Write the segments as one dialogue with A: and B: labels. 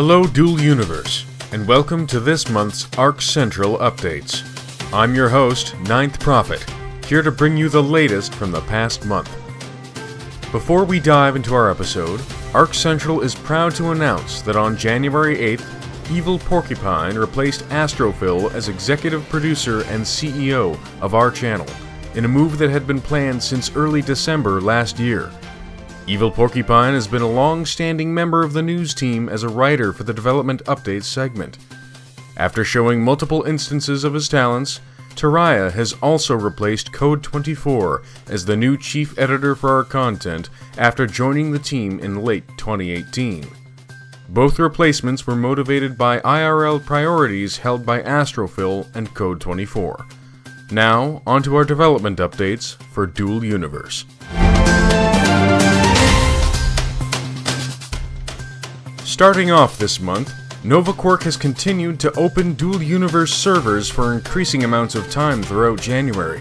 A: Hello Dual Universe, and welcome to this month's Arc Central updates. I'm your host, Ninth Prophet, here to bring you the latest from the past month. Before we dive into our episode, Arc Central is proud to announce that on January 8th, Evil Porcupine replaced Astrophil as executive producer and CEO of our channel, in a move that had been planned since early December last year. Evil Porcupine has been a long-standing member of the news team as a writer for the Development Updates segment. After showing multiple instances of his talents, Teraya has also replaced Code24 as the new chief editor for our content after joining the team in late 2018. Both replacements were motivated by IRL priorities held by Astrophil and Code24. Now, onto our development updates for Dual Universe. Starting off this month, NovaQuark has continued to open Dual Universe servers for increasing amounts of time throughout January,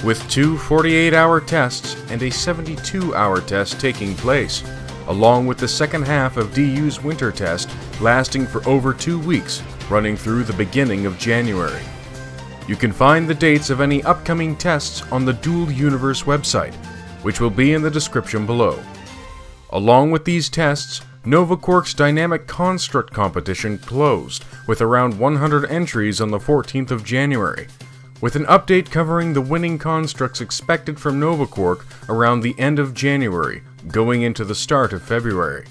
A: with two 48-hour tests and a 72-hour test taking place, along with the second half of DU's winter test lasting for over 2 weeks, running through the beginning of January. You can find the dates of any upcoming tests on the Dual Universe website, which will be in the description below. Along with these tests, NovaQuark's Dynamic Construct competition closed, with around 100 entries on the 14th of January, with an update covering the winning constructs expected from NovaQuark around the end of January, going into the start of February.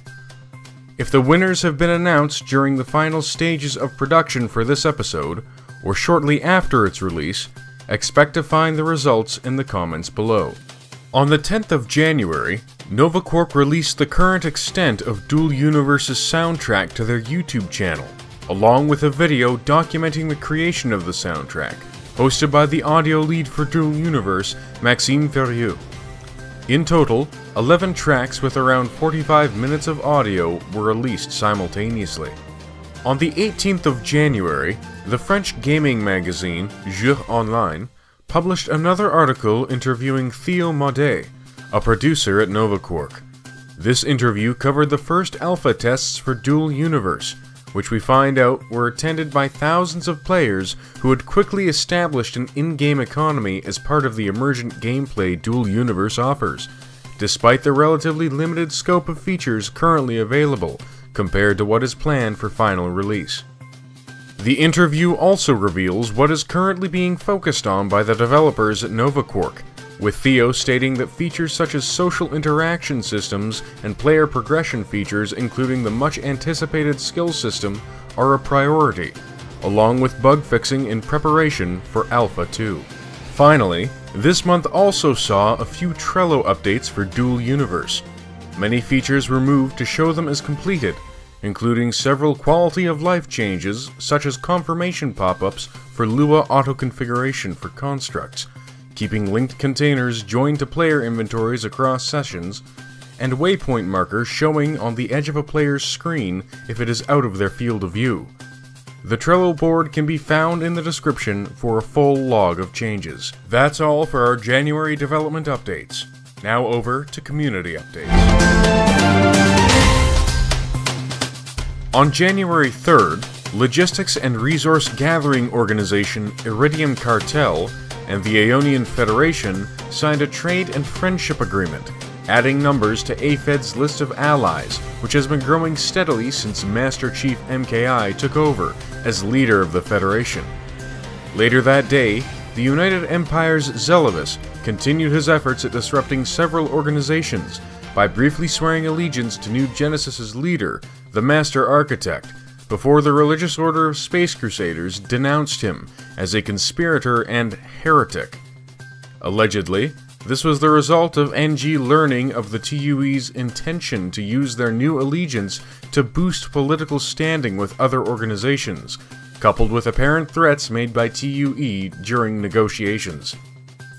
A: If the winners have been announced during the final stages of production for this episode, or shortly after its release, expect to find the results in the comments below. On the 10th of January, NovaQuark released the current extent of Dual Universe's soundtrack to their YouTube channel, along with a video documenting the creation of the soundtrack, hosted by the audio lead for Dual Universe, Maxime Ferrieux. In total, 11 tracks with around 45 minutes of audio were released simultaneously. On the 18th of January, the French gaming magazine, Jeux Online, published another article interviewing Theo Maudet, a producer at NovaQuark. This interview covered the first alpha tests for Dual Universe, which we find out were attended by thousands of players who had quickly established an in-game economy as part of the emergent gameplay Dual Universe offers, despite the relatively limited scope of features currently available compared to what is planned for final release. The interview also reveals what is currently being focused on by the developers at NovaQuark, with Theo stating that features such as social interaction systems and player progression features, including the much-anticipated skill system, are a priority, along with bug fixing in preparation for Alpha 2. Finally, this month also saw a few Trello updates for Dual Universe. Many features were moved to show them as completed, including several quality-of-life changes such as confirmation pop-ups for Lua auto-configuration for constructs, keeping linked containers joined to player inventories across sessions, and waypoint markers showing on the edge of a player's screen if it is out of their field of view. The Trello board can be found in the description for a full log of changes. That's all for our January development updates. Now over to community updates. On January 3rd, logistics and resource gathering organization Iridium Cartel and the Aeonian Federation signed a trade and friendship agreement, adding numbers to AFED's list of allies, which has been growing steadily since Master Chief MKI took over as leader of the Federation. Later that day, the United Empire's Zelovus continued his efforts at disrupting several organizations by briefly swearing allegiance to New Genesis's leader, the Master Architect, before the Religious Order of Space Crusaders denounced him as a conspirator and heretic. Allegedly, this was the result of NG learning of the TUE's intention to use their new allegiance to boost political standing with other organizations, coupled with apparent threats made by TUE during negotiations.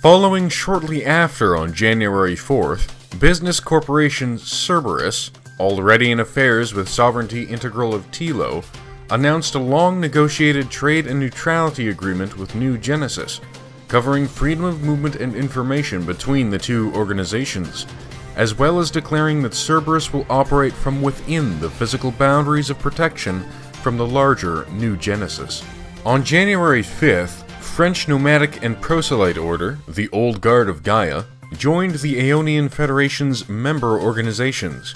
A: Following shortly after on January 4th, business corporation Cerberus, already in affairs with Sovereignty Integral of Tilo, announced a long-negotiated trade and neutrality agreement with New Genesis, covering freedom of movement and information between the two organizations. as well as declaring that Cerberus will operate from within the physical boundaries of protection from the larger New Genesis. On January 5th, French nomadic and proselyte order, the Old Guard of Gaia, joined the Aeonian Federation's member organizations.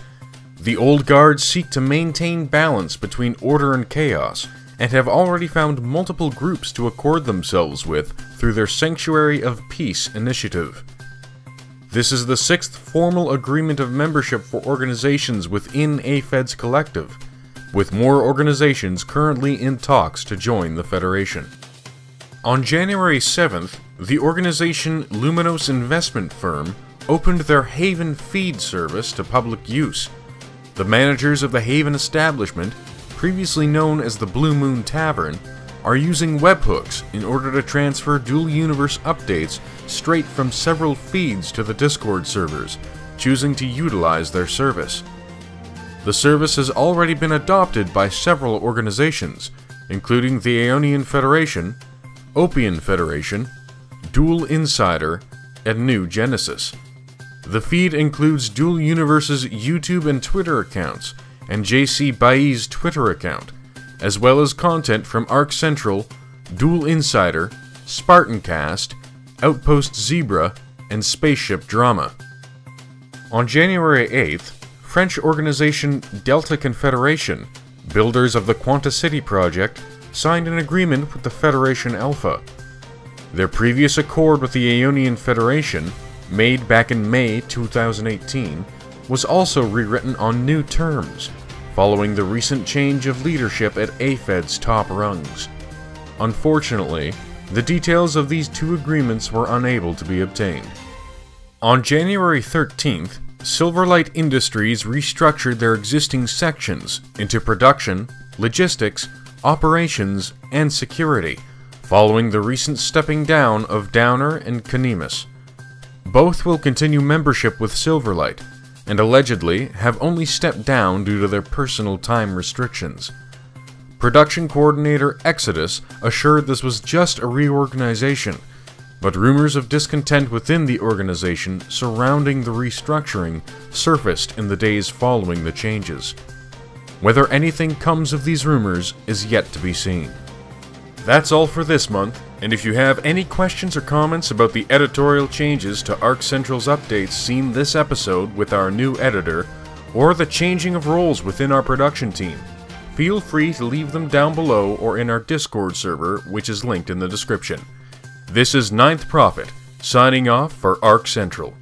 A: The Old Guard seek to maintain balance between order and chaos, and have already found multiple groups to accord themselves with through their Sanctuary of Peace initiative. This is the 6th formal agreement of membership for organizations within AFED's collective, with more organizations currently in talks to join the Federation. On January 7th, the organization Luminos Investment Firm opened their Haven feed service to public use. The managers of the Haven establishment, previously known as the Blue Moon Tavern, are using webhooks in order to transfer Dual Universe updates straight from several feeds to the Discord servers, choosing to utilize their service. The service has already been adopted by several organizations, including the Aeonian Federation, Opian Federation, Dual Insider, and New Genesis. The feed includes Dual Universe's YouTube and Twitter accounts, and JC Bailly's Twitter account, as well as content from Arc Central, Dual Insider, Spartancast, Outpost Zebra, and Spaceship Drama. On January 8th, French organization Delta Confederation, builders of the Quanta City project, signed an agreement with the Federation Alpha. Their previous accord with the Aeonian Federation, made back in May 2018, was also rewritten on new terms, following the recent change of leadership at AFED's top rungs. Unfortunately, the details of these two agreements were unable to be obtained. On January 13th, Silverlight Industries restructured their existing sections into production, logistics, operations, and security, following the recent stepping down of Downer and Canimus. Both will continue membership with Silverlight, and allegedly have only stepped down due to their personal time restrictions. Production coordinator Exodus assured this was just a reorganization, but rumors of discontent within the organization surrounding the restructuring surfaced in the days following the changes. Whether anything comes of these rumors is yet to be seen. That's all for this month, and if you have any questions or comments about the editorial changes to Arc Central's updates seen this episode with our new editor, or the changing of roles within our production team, feel free to leave them down below or in our Discord server, which is linked in the description. This is Ninth Prophet, signing off for Arc Central.